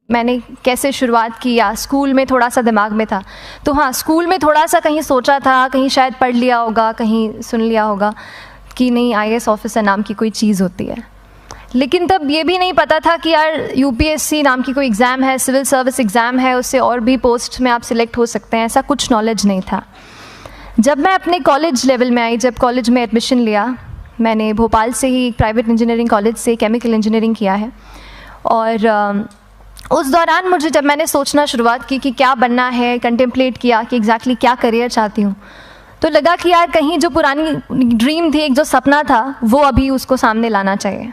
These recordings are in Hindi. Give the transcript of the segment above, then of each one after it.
मैंने कैसे शुरुआत की या स्कूल में थोड़ा सा दिमाग में था, तो हाँ, स्कूल में थोड़ा सा कहीं सोचा था, कहीं शायद पढ़ लिया होगा, कहीं सुन लिया होगा कि नहीं आईएएस ऑफिसर नाम की कोई चीज़ होती है। लेकिन तब ये भी नहीं पता था कि यार यूपीएससी नाम की कोई एग्ज़ाम है, सिविल सर्विस एग्ज़ाम है, उससे और भी पोस्ट में आप सिलेक्ट हो सकते हैं, ऐसा कुछ नॉलेज नहीं था। जब मैं अपने कॉलेज लेवल में आई, जब कॉलेज में एडमिशन लिया, मैंने भोपाल से ही प्राइवेट इंजीनियरिंग कॉलेज से केमिकल इंजीनियरिंग किया है। और उस दौरान मुझे जब मैंने सोचना शुरुआत की कि क्या बनना है, कंटेम्पलेट किया कि एग्जैक्टली क्या करियर चाहती हूँ, तो लगा कि यार कहीं जो पुरानी ड्रीम थी, एक जो सपना था, वो अभी उसको सामने लाना चाहिए।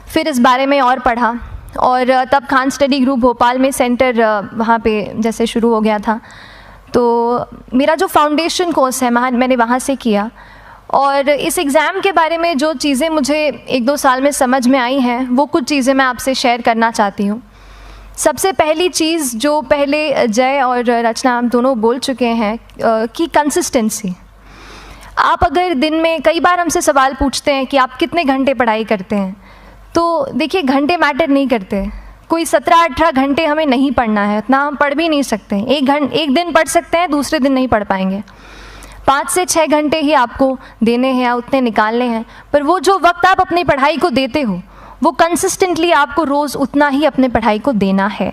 फिर इस बारे में और पढ़ा, और तब खान स्टडी ग्रुप भोपाल में सेंटर वहाँ पे जैसे शुरू हो गया था, तो मेरा जो फाउंडेशन कोर्स है मैंने वहाँ से किया। और इस एग्ज़ाम के बारे में जो चीज़ें मुझे 1-2 साल में समझ में आई हैं, वो कुछ चीज़ें मैं आपसे शेयर करना चाहती हूँ। सबसे पहली चीज़ जो पहले जय और रचना हम दोनों बोल चुके हैं कि कंसिस्टेंसी। आप अगर दिन में, कई बार हमसे सवाल पूछते हैं कि आप कितने घंटे पढ़ाई करते हैं, तो देखिए घंटे मैटर नहीं करते। कोई 17-18 घंटे हमें नहीं पढ़ना है, इतना हम पढ़ भी नहीं सकते। एक दिन पढ़ सकते हैं, दूसरे दिन नहीं पढ़ पाएंगे। 5 से 6 घंटे ही आपको देने हैं या उतने निकालने हैं, पर वो जो वक्त आप अपनी पढ़ाई को देते हो, वो कंसिस्टेंटली आपको रोज़ उतना ही अपने पढ़ाई को देना है।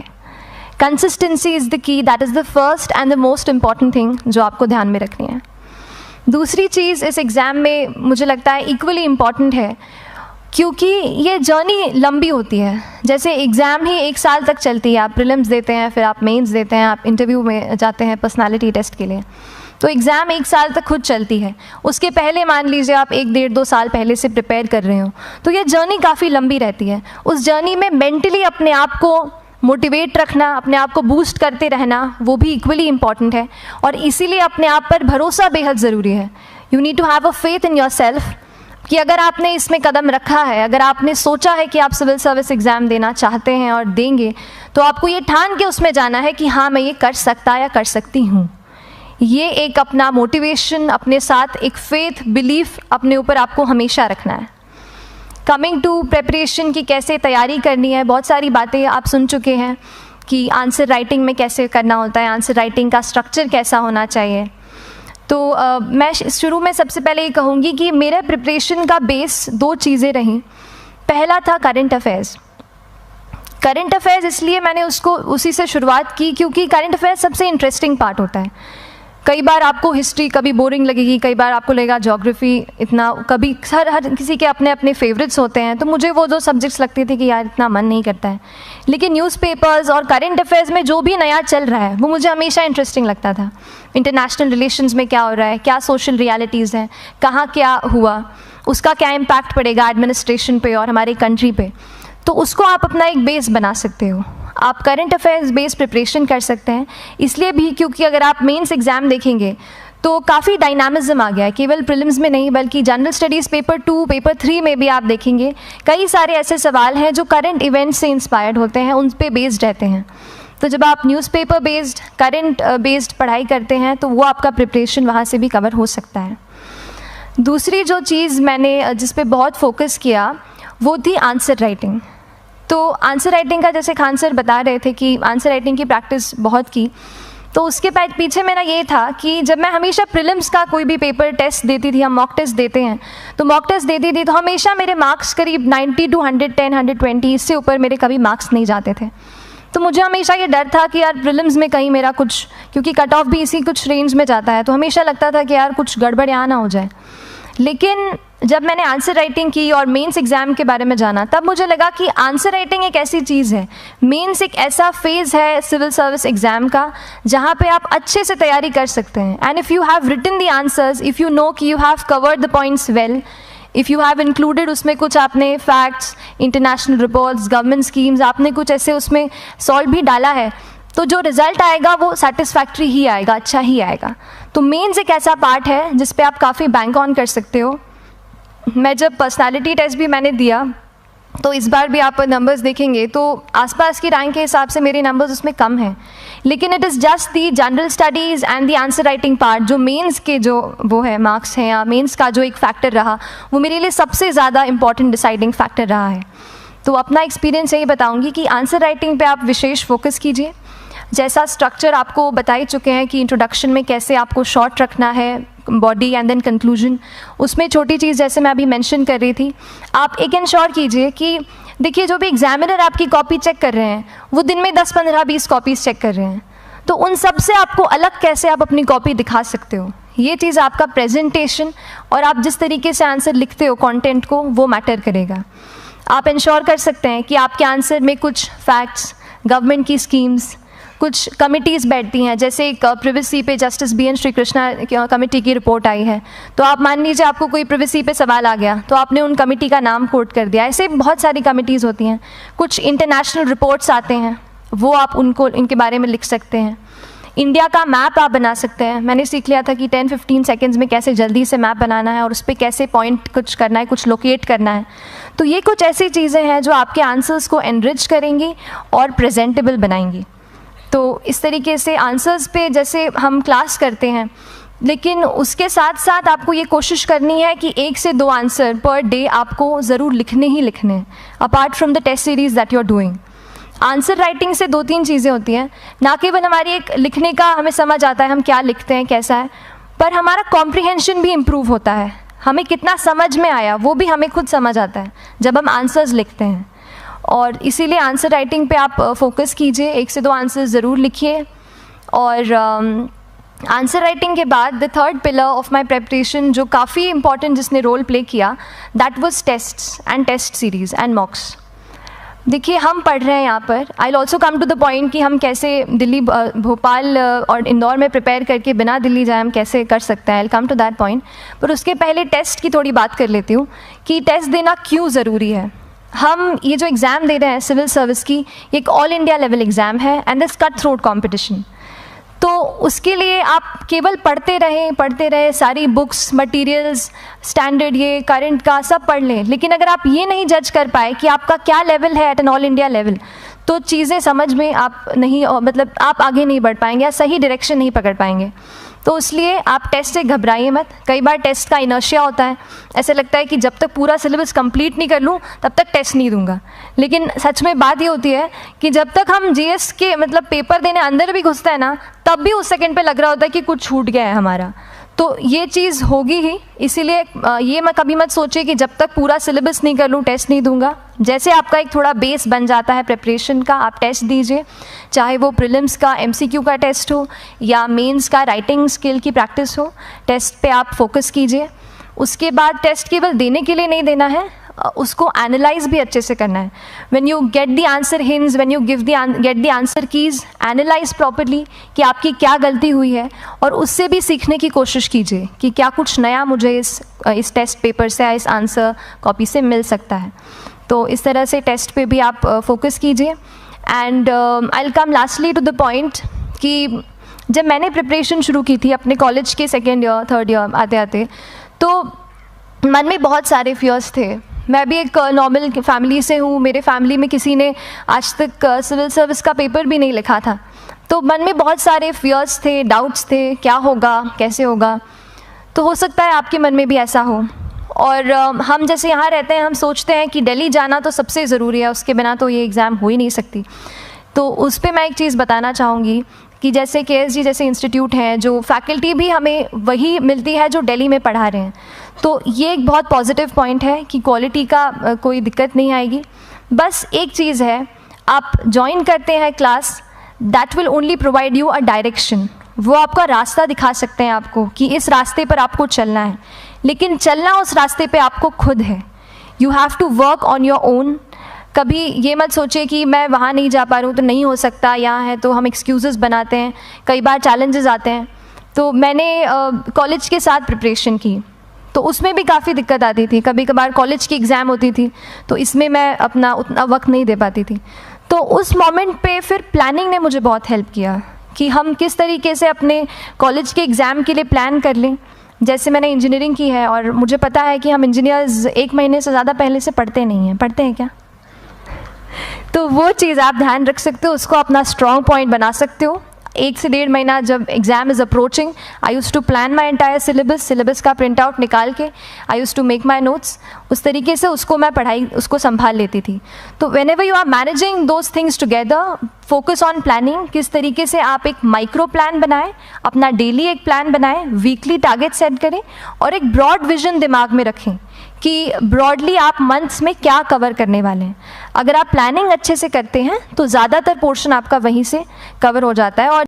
Consistency is the key, that is the first and the most important thing जो आपको ध्यान में रखनी है। दूसरी चीज़ इस एग्ज़ाम में मुझे लगता है इक्वली इम्पॉर्टेंट है, क्योंकि ये जर्नी लंबी होती है। जैसे एग्ज़ाम ही 1 साल तक चलती है, आप प्रीलिम्स देते हैं, फिर आप मेंस देते हैं, आप इंटरव्यू में जाते हैं पर्सनालिटी टेस्ट के लिए, तो एग्ज़ाम 1 साल तक खुद चलती है। उसके पहले मान लीजिए आप 1-1.5-2 साल पहले से प्रिपेयर कर रहे हो, तो ये जर्नी काफ़ी लंबी रहती है। उस जर्नी में मेंटली अपने आप को मोटिवेट रखना, अपने आप को बूस्ट करते रहना, वो भी इक्वली इम्पॉर्टेंट है। और इसीलिए अपने आप पर भरोसा बेहद ज़रूरी है। You need to have a faith in your self कि अगर आपने इसमें कदम रखा है, अगर आपने सोचा है कि आप सिविल सर्विस एग्ज़ाम देना चाहते हैं और देंगे, तो आपको ये ठान के उसमें जाना है कि हाँ, मैं ये कर सकता या कर सकती हूँ। ये एक अपना मोटिवेशन, अपने साथ एक फेथ, बिलीफ अपने ऊपर आपको हमेशा रखना है। कमिंग टू प्रेपरेशन की कैसे तैयारी करनी है, बहुत सारी बातें आप सुन चुके हैं कि आंसर राइटिंग में कैसे करना होता है, आंसर राइटिंग का स्ट्रक्चर कैसा होना चाहिए। तो मैं शुरू में सबसे पहले ये कहूँगी कि मेरे प्रिपरेशन का बेस 2 चीज़ें रहीं। पहला था करंट अफेयर्स। करंट अफेयर्स इसलिए मैंने उसी से शुरुआत की क्योंकि करंट अफेयर्स सबसे इंटरेस्टिंग पार्ट होता है। कई बार आपको हिस्ट्री कभी बोरिंग लगेगी, कई बार आपको लगेगा ज्योग्राफी इतना, कभी हर किसी के अपने अपने फेवरेट्स होते हैं। तो मुझे वो 2 सब्जेक्ट्स लगते थे कि यार इतना मन नहीं करता है, लेकिन न्यूज़पेपर्स और करंट अफेयर्स में जो भी नया चल रहा है वो मुझे हमेशा इंटरेस्टिंग लगता था। इंटरनेशनल रिलेशंस में क्या हो रहा है, क्या सोशल रियलिटीज़ हैं, कहाँ क्या हुआ, उसका क्या इम्पैक्ट पड़ेगा एडमिनिस्ट्रेशन पे और हमारी कंट्री पे, तो उसको आप अपना एक बेस बना सकते हो। आप करंट अफेयर्स बेस्ड प्रिपरेशन कर सकते हैं, इसलिए भी क्योंकि अगर आप मेंस एग्ज़ाम देखेंगे तो काफ़ी डायनामिज्म आ गया है, केवल प्रीलिम्स में नहीं बल्कि जनरल स्टडीज़ पेपर 2, पेपर 3 में भी आप देखेंगे कई सारे ऐसे सवाल हैं जो करंट इवेंट्स से इंस्पायर्ड होते हैं, उन पे बेस्ड रहते हैं। तो जब आप न्यूज़पेपर बेस्ड, करंट बेस्ड पढ़ाई करते हैं तो वो आपका प्रिपरेशन वहाँ से भी कवर हो सकता है। दूसरी जो चीज़ मैंने जिस पे बहुत फोकस किया वो थी आंसर राइटिंग। तो आंसर राइटिंग का जैसे खान सर बता रहे थे कि आंसर राइटिंग की प्रैक्टिस बहुत की, तो उसके पीछे मेरा ये था कि जब मैं हमेशा प्रीलिम्स का कोई भी पेपर टेस्ट देती थी, हम मॉक टेस्ट देते हैं, तो मॉक टेस्ट देती थी तो हमेशा मेरे मार्क्स करीब 90 to 110, 120, इससे ऊपर मेरे कभी मार्क्स नहीं जाते थे। तो मुझे हमेशा ये डर था कि यार प्रीलिम्स में कहीं मेरा कुछ, क्योंकि कट ऑफ भी इसी कुछ रेंज में जाता है, तो हमेशा लगता था कि यार कुछ गड़बड़ यहाँ ना हो जाए। लेकिन जब मैंने आंसर राइटिंग की और मेंस एग्ज़ाम के बारे में जाना, तब मुझे लगा कि आंसर राइटिंग एक ऐसी चीज़ है, मेंस एक ऐसा फेज़ है सिविल सर्विस एग्ज़ाम का जहाँ पे आप अच्छे से तैयारी कर सकते हैं। And if you have written the answers, if you know कि you have covered the points well, if you have included उसमें कुछ आपने facts, international reports, government schemes, आपने कुछ ऐसे उसमें सॉल्व भी डाला है, तो जो रिज़ल्ट आएगा वो सेटिस्फैक्ट्री ही आएगा, अच्छा ही आएगा। तो मेंस एक ऐसा पार्ट है जिस पे आप काफ़ी बैंक ऑन कर सकते हो। मैं जब पर्सनालिटी टेस्ट भी मैंने दिया, तो इस बार भी आप नंबर्स देखेंगे तो आसपास की रैंक के हिसाब से मेरे नंबर्स उसमें कम हैं, लेकिन it is just the general studies and the answer writing part, जो मेंस के जो वो है मार्क्स हैं या मेंस का जो एक फैक्टर रहा, वो मेरे लिए सबसे ज़्यादा इंपॉर्टेंट डिसाइडिंग फैक्टर रहा है। तो अपना एक्सपीरियंस यही बताऊंगी कि आंसर राइटिंग पे आप विशेष फोकस कीजिए। जैसा स्ट्रक्चर आपको बता ही चुके हैं कि इंट्रोडक्शन में कैसे आपको शॉर्ट रखना है, बॉडी एंड देन कंक्लूजन, उसमें छोटी चीज़ जैसे मैं अभी मेंशन कर रही थी, आप एक इंश्योर कीजिए कि देखिए जो भी एग्जामिनर आपकी कॉपी चेक कर रहे हैं वो दिन में 10, 15, 20 कॉपीज़ चेक कर रहे हैं, तो उन सब से आपको अलग कैसे आप अपनी कॉपी दिखा सकते हो, ये चीज़ आपका प्रेजेंटेशन और आप जिस तरीके से आंसर लिखते हो कंटेंट को, वो मैटर करेगा। आप इंश्योर कर सकते हैं कि आपके आंसर में कुछ फैक्ट्स, गवर्नमेंट की स्कीम्स, कुछ कमिटीज़ बैठती हैं, जैसे एक प्रिवेसी पे जस्टिस BN श्रीकृष्णा कमेटी की रिपोर्ट आई है, तो आप मान लीजिए आपको कोई प्रिवेसी पे सवाल आ गया तो आपने उन कमेटी का नाम कोट कर दिया। ऐसे बहुत सारी कमिटीज़ होती हैं। कुछ इंटरनेशनल रिपोर्ट्स आते हैं, वो आप उनको इनके बारे में लिख सकते हैं। इंडिया का मैप आप बना सकते हैं। मैंने सीख लिया था कि 10-15 सेकेंड्स में कैसे जल्दी से मैप बनाना है और उस पर कैसे पॉइंट कुछ करना है, कुछ लोकेट करना है। तो ये कुछ ऐसी चीज़ें हैं जो आपके आंसर्स को एनरिच करेंगी और प्रेजेंटेबल बनाएंगी। तो इस तरीके से आंसर्स पे जैसे हम क्लास करते हैं, लेकिन उसके साथ साथ आपको ये कोशिश करनी है कि 1 से 2 आंसर पर डे आपको ज़रूर लिखने ही लिखने हैं, apart from the test series that you are doing. Answer writing से 2-3 चीज़ें होती हैं, ना केवल हमारी एक लिखने का हमें समझ आता है हम क्या लिखते हैं कैसा है, पर हमारा कॉम्प्रिहेंशन भी इम्प्रूव होता है। हमें कितना समझ में आया वो भी हमें खुद समझ आता है जब हम आंसर्स लिखते हैं। और इसीलिए आंसर राइटिंग पे आप फोकस कीजिए, 1 से 2 आंसर ज़रूर लिखिए। और आंसर राइटिंग के बाद the third pillar of my preparation जो काफ़ी इंपॉर्टेंट जिसने रोल प्ले किया, that was tests and test series and mocks. देखिए हम पढ़ रहे हैं यहाँ पर, I will also come to the point कि हम कैसे दिल्ली, भोपाल और इंदौर में प्रिपेयर करके बिना दिल्ली जाए हम कैसे कर सकते हैं, I will come to that point. पर उसके पहले टेस्ट की थोड़ी बात कर लेती हूँ कि टेस्ट देना क्यों ज़रूरी है। हम ये जो एग्ज़ाम दे रहे हैं सिविल सर्विस की, ये एक ऑल इंडिया लेवल एग्ज़ाम है and this cut throat competition. तो उसके लिए आप केवल पढ़ते रहें, सारी बुक्स, मटेरियल्स, स्टैंडर्ड, ये करंट का सब पढ़ लें, लेकिन अगर आप ये नहीं जज कर पाए कि आपका क्या लेवल है at an all India level, तो चीज़ें समझ में आप नहीं, मतलब आप आगे नहीं बढ़ पाएंगे या सही डायरेक्शन नहीं पकड़ पाएंगे। तो इसलिए आप टेस्ट से घबराइए मत। कई बार टेस्ट का इनर्शिया होता है, ऐसे लगता है कि जब तक पूरा सिलेबस कंप्लीट नहीं कर लूँ तब तक टेस्ट नहीं दूंगा, लेकिन सच में बात ये होती है कि जब तक हम GS के मतलब पेपर देने अंदर भी घुसते हैं ना, तब भी उस सेकंड पे लग रहा होता है कि कुछ छूट गया है हमारा। तो ये चीज़ होगी ही, इसीलिए ये मैं कभी मत सोचिए कि जब तक पूरा सिलेबस नहीं कर लूँ टेस्ट नहीं दूंगा। जैसे आपका एक थोड़ा बेस बन जाता है प्रिपरेशन का, आप टेस्ट दीजिए, चाहे वो प्रीलिम्स का MCQ का टेस्ट हो या मेंस का राइटिंग स्किल की प्रैक्टिस हो, टेस्ट पे आप फोकस कीजिए। उसके बाद टेस्ट केवल देने के लिए नहीं देना है, उसको एनालाइज भी अच्छे से करना है। When you get the answer hints, when you get the answer keys, analyse properly कि आपकी क्या गलती हुई है और उससे भी सीखने की कोशिश कीजिए कि क्या कुछ नया मुझे इस टेस्ट पेपर से या इस आंसर कॉपी से मिल सकता है। तो इस तरह से टेस्ट पे भी आप फोकस कीजिए। And I will come lastly to the point कि जब मैंने प्रिपरेशन शुरू की थी अपने कॉलेज के 2nd ईयर 3rd ईयर आते आते, तो मन में बहुत सारे फियर्स थे। मैं भी एक नॉर्मल फैमिली से हूँ, मेरे फैमिली में किसी ने आज तक सिविल सर्विस का पेपर भी नहीं लिखा था, तो मन में बहुत सारे फियर्स थे, डाउट्स थे, क्या होगा, कैसे होगा। तो हो सकता है आपके मन में भी ऐसा हो। और हम जैसे यहाँ रहते हैं, हम सोचते हैं कि दिल्ली जाना तो सबसे ज़रूरी है, उसके बिना तो ये एग्ज़ाम हो ही नहीं सकती। तो उस पर मैं एक चीज़ बताना चाहूँगी कि जैसे KSG जैसे इंस्टीट्यूट हैं, जो फैकल्टी भी हमें वही मिलती है जो दिल्ली में पढ़ा रहे हैं, तो ये एक बहुत पॉजिटिव पॉइंट है कि क्वालिटी का कोई दिक्कत नहीं आएगी। बस एक चीज़ है, आप ज्वाइन करते हैं class, that will only provide you a direction. वो आपका रास्ता दिखा सकते हैं आपको कि इस रास्ते पर आपको चलना है, लेकिन चलना उस रास्ते पे आपको खुद है। You have to work on your own. कभी ये मत सोचिए कि मैं वहाँ नहीं जा पा रहा हूँ तो नहीं हो सकता, यहाँ है, तो हम एक्सक्यूज़ेस बनाते हैं। कई बार चैलेंजेस आते हैं। तो मैंने कॉलेज के साथ प्रिपरेशन की, तो उसमें भी काफ़ी दिक्कत आती थी। कभी कभार कॉलेज की एग्ज़ाम होती थी तो इसमें मैं अपना उतना वक्त नहीं दे पाती थी। तो उस मोमेंट पे फिर प्लानिंग ने मुझे बहुत हेल्प किया कि हम किस तरीके से अपने कॉलेज के एग्ज़ाम के लिए प्लान कर लें। जैसे मैंने इंजीनियरिंग की है और मुझे पता है कि हम इंजीनियर्स 1 महीने से ज़्यादा पहले से पढ़ते नहीं हैं। पढ़ते हैं क्या? तो वो चीज़ आप ध्यान रख सकते हो, उसको अपना स्ट्रॉन्ग पॉइंट बना सकते हो। 1 से 1.5 महीना जब exam is approaching, I use to plan my entire syllabus का प्रिंट आउट निकाल के I use to make my notes, उस तरीके से उसको मैं उसको संभाल लेती थी। तो whenever you are managing those things together, focus on planning, किस तरीके से आप एक माइक्रो प्लान बनाएं, अपना डेली एक प्लान बनाएं, वीकली टारगेट सेट करें और एक ब्रॉड विजन दिमाग में रखें कि ब्रॉडली आप मंथ्स में क्या कवर करने वाले हैं। अगर आप प्लानिंग अच्छे से करते हैं तो ज़्यादातर पोर्शन आपका वहीं से कवर हो जाता है। और